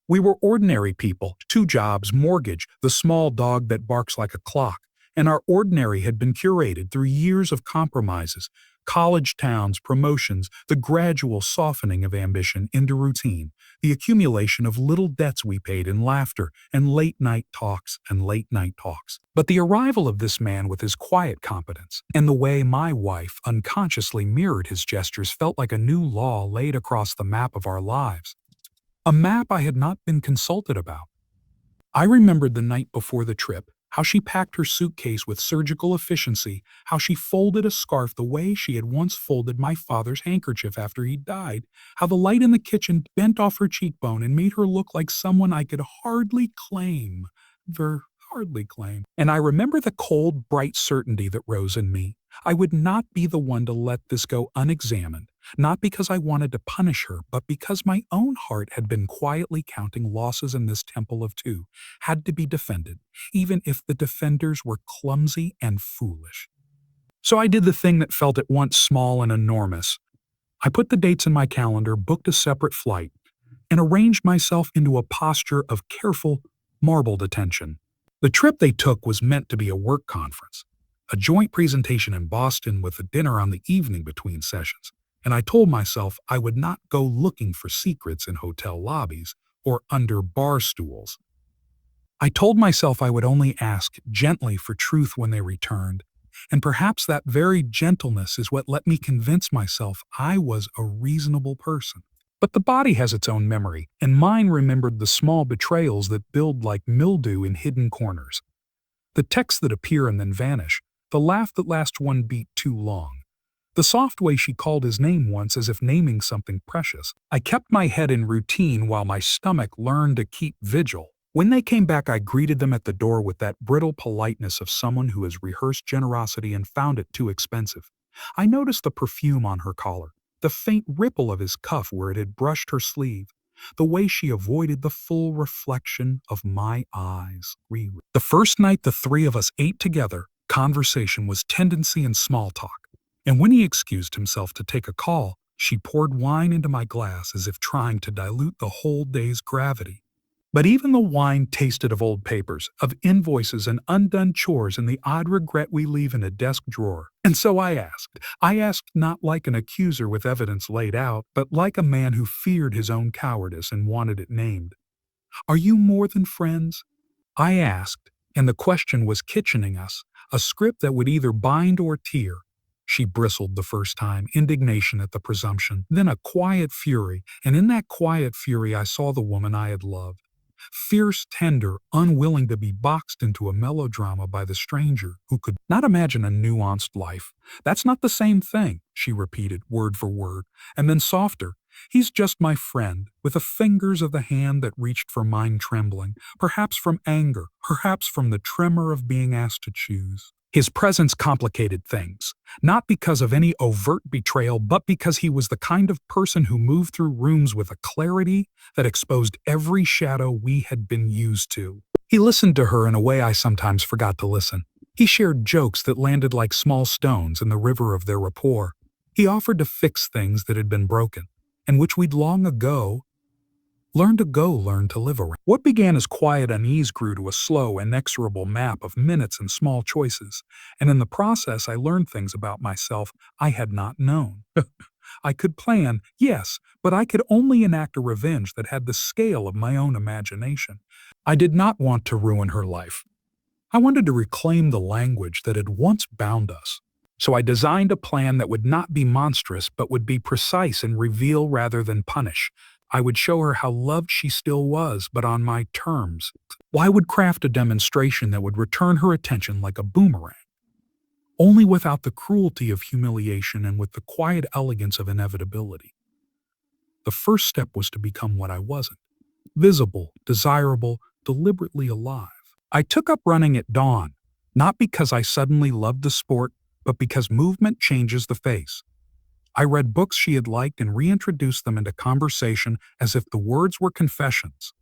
We were ordinary people, 2 jobs, mortgage, the small dog that barks like a clock, and our ordinary had been curated through years of compromises, college towns, promotions, the gradual softening of ambition into routine, the accumulation of little debts we paid in laughter and late-night talks and late-night talks. But the arrival of this man with his quiet competence, and the way my wife unconsciously mirrored his gestures felt like a new law laid across the map of our lives. A map I had not been consulted about. I remembered the night before the trip, how she packed her suitcase with surgical efficiency, how she folded a scarf the way she had once folded my father's handkerchief after he died, how the light in the kitchen bent off her cheekbone and made her look like someone I could hardly claim. And I remember the cold, bright certainty that rose in me. I would not be the one to let this go unexamined, not because I wanted to punish her, but because my own heart had been quietly counting losses in this temple of two, had to be defended, even if the defenders were clumsy and foolish. So I did the thing that felt at once small and enormous. I put the dates in my calendar, booked a separate flight, and arranged myself into a posture of careful, marbled attention. The trip they took was meant to be a work conference, a joint presentation in Boston with a dinner on the evening between sessions, and I told myself I would not go looking for secrets in hotel lobbies or under bar stools. I told myself I would only ask gently for truth when they returned, and perhaps that very gentleness is what let me convince myself I was a reasonable person. But the body has its own memory, and mine remembered the small betrayals that build like mildew in hidden corners. The texts that appear and then vanish, the laugh that lasts one beat too long, the soft way she called his name once as if naming something precious. I kept my head in routine while my stomach learned to keep vigil. When they came back, I greeted them at the door with that brittle politeness of someone who has rehearsed generosity and found it too expensive. I noticed the perfume on her collar, the faint ripple of his cuff where it had brushed her sleeve, the way she avoided the full reflection of my eyes. The first night the three of us ate together, conversation was tendency and small talk. And when he excused himself to take a call, she poured wine into my glass as if trying to dilute the whole day's gravity. But even the wine tasted of old papers, of invoices and undone chores and the odd regret we leave in a desk drawer. And so I asked. I asked not like an accuser with evidence laid out, but like a man who feared his own cowardice and wanted it named. Are you more than friends? I asked, and the question was kitchening us, a script that would either bind or tear. She bristled the first time, indignation at the presumption, then a quiet fury, and in that quiet fury I saw the woman I had loved. Fierce, tender, unwilling to be boxed into a melodrama by the stranger who could not imagine a nuanced life. That's not the same thing, she repeated, word for word, and then softer. He's just my friend, with the fingers of the hand that reached for mine trembling, perhaps from anger, perhaps from the tremor of being asked to choose. His presence complicated things, not because of any overt betrayal, but because he was the kind of person who moved through rooms with a clarity that exposed every shadow we had been used to. He listened to her in a way I sometimes forgot to listen. He shared jokes that landed like small stones in the river of their rapport. He offered to fix things that had been broken, and which we'd long ago learn to live around. What began as quiet unease grew to a slow, inexorable map of minutes and small choices, and in the process I learned things about myself I had not known. I could plan, yes, but I could only enact a revenge that had the scale of my own imagination. I did not want to ruin her life. I wanted to reclaim the language that had once bound us. So I designed a plan that would not be monstrous but would be precise and reveal rather than punish. I would show her how loved she still was, but on my terms. I would craft a demonstration that would return her attention like a boomerang, only without the cruelty of humiliation and with the quiet elegance of inevitability. The first step was to become what I wasn't: visible, desirable, deliberately alive. I took up running at dawn, not because I suddenly loved the sport, but because movement changes the face. I read books she had liked and reintroduced them into conversation as if the words were confessions.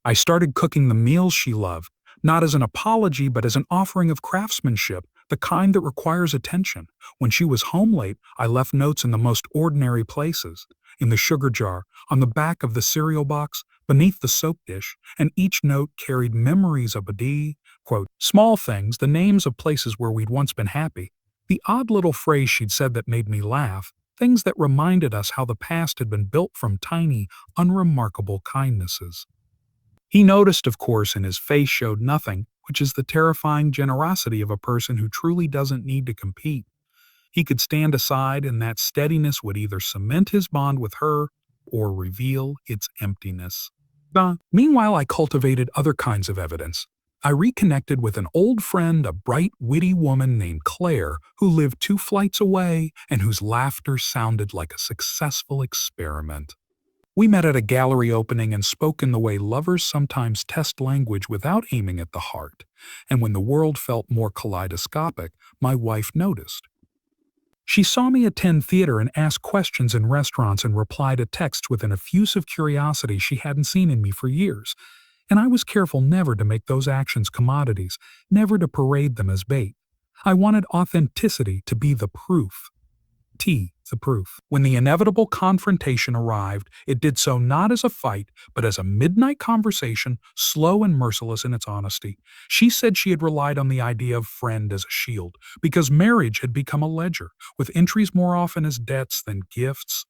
I started cooking the meals she loved, not as an apology but as an offering of craftsmanship, the kind that requires attention. When she was home late, I left notes in the most ordinary places: in the sugar jar, on the back of the cereal box, beneath the soap dish, and each note carried memories of quote, small things, the names of places where we'd once been happy, the odd little phrase she'd said that made me laugh, things that reminded us how the past had been built from tiny, unremarkable kindnesses. He noticed, of course, and his face showed nothing, which is the terrifying generosity of a person who truly doesn't need to compete. He could stand aside, and that steadiness would either cement his bond with her or reveal its emptiness. Meanwhile, I cultivated other kinds of evidence. I reconnected with an old friend, a bright, witty woman named Claire, who lived 2 flights away and whose laughter sounded like a successful experiment. We met at a gallery opening and spoke in the way lovers sometimes test language without aiming at the heart, and when the world felt more kaleidoscopic, my wife noticed. She saw me attend theater and ask questions in restaurants and reply to texts with an effusive curiosity she hadn't seen in me for years, and I was careful never to make those actions commodities, never to parade them as bait. I wanted authenticity to be the proof. The proof. When the inevitable confrontation arrived, it did so not as a fight, but as a midnight conversation, slow and merciless in its honesty. She said she had relied on the idea of friend as a shield, because marriage had become a ledger, with entries more often as debts than gifts.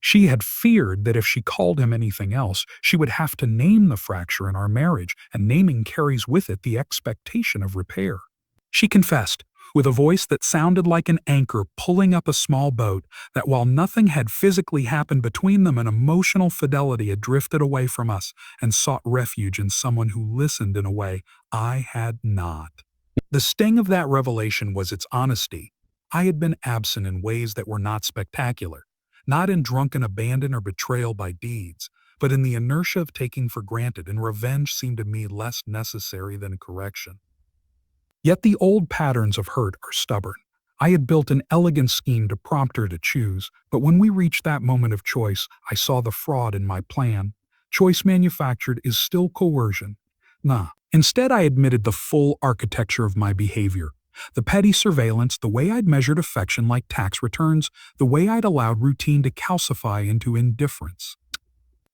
She had feared that if she called him anything else, she would have to name the fracture in our marriage, and naming carries with it the expectation of repair. She confessed, with a voice that sounded like an anchor pulling up a small boat, that while nothing had physically happened between them, an emotional fidelity had drifted away from us and sought refuge in someone who listened in a way I had not. The sting of that revelation was its honesty. I had been absent in ways that were not spectacular, not in drunken abandon or betrayal by deeds, but in the inertia of taking for granted, and revenge seemed to me less necessary than correction. Yet the old patterns of hurt are stubborn. I had built an elegant scheme to prompt her to choose, but when we reached that moment of choice, I saw the fraud in my plan. Choice manufactured is still coercion. Instead, I admitted the full architecture of my behavior. The petty surveillance, the way I'd measured affection like tax returns, the way I'd allowed routine to calcify into indifference.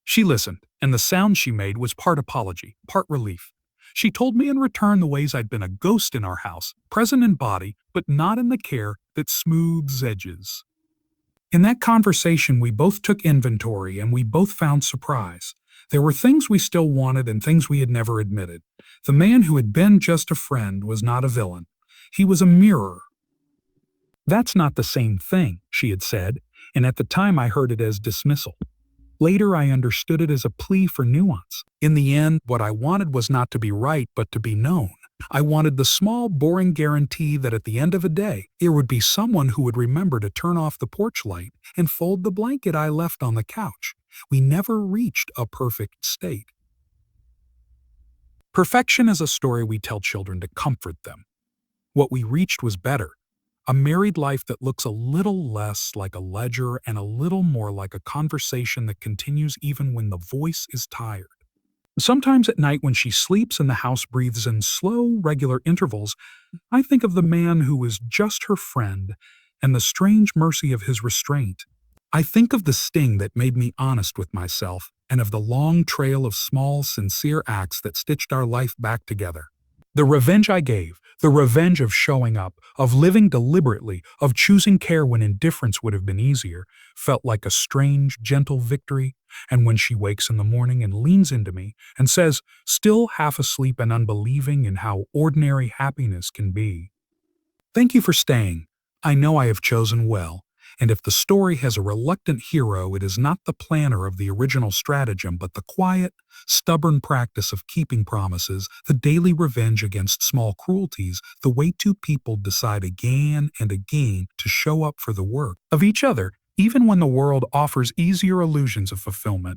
She listened, and the sound she made was part apology, part relief. She told me in return the ways I'd been a ghost in our house, present in body, but not in the care that smooths edges. In that conversation, we both took inventory, and we both found surprise. There were things we still wanted and things we had never admitted. The man who had been just a friend was not a villain. He was a mirror. That's not the same thing, she had said, and at the time I heard it as dismissal. Later, I understood it as a plea for nuance. In the end, what I wanted was not to be right, but to be known. I wanted the small, boring guarantee that at the end of a day, there would be someone who would remember to turn off the porch light and fold the blanket I left on the couch. We never reached a perfect state. Perfection is a story we tell children to comfort them. What we reached was better. A married life that looks a little less like a ledger and a little more like a conversation that continues even when the voice is tired. Sometimes at night when she sleeps and the house breathes in slow, regular intervals, I think of the man who was just her friend and the strange mercy of his restraint. I think of the sting that made me honest with myself and of the long trail of small, sincere acts that stitched our life back together. The revenge I gave, the revenge of showing up, of living deliberately, of choosing care when indifference would have been easier, felt like a strange, gentle victory. And when she wakes in the morning and leans into me and says, still half asleep and unbelieving in how ordinary happiness can be, "Thank you for staying. I know I have chosen well." And if the story has a reluctant hero, it is not the planner of the original stratagem, but the quiet, stubborn practice of keeping promises, the daily revenge against small cruelties, the way two people decide again and again to show up for the work of each other, even when the world offers easier illusions of fulfillment.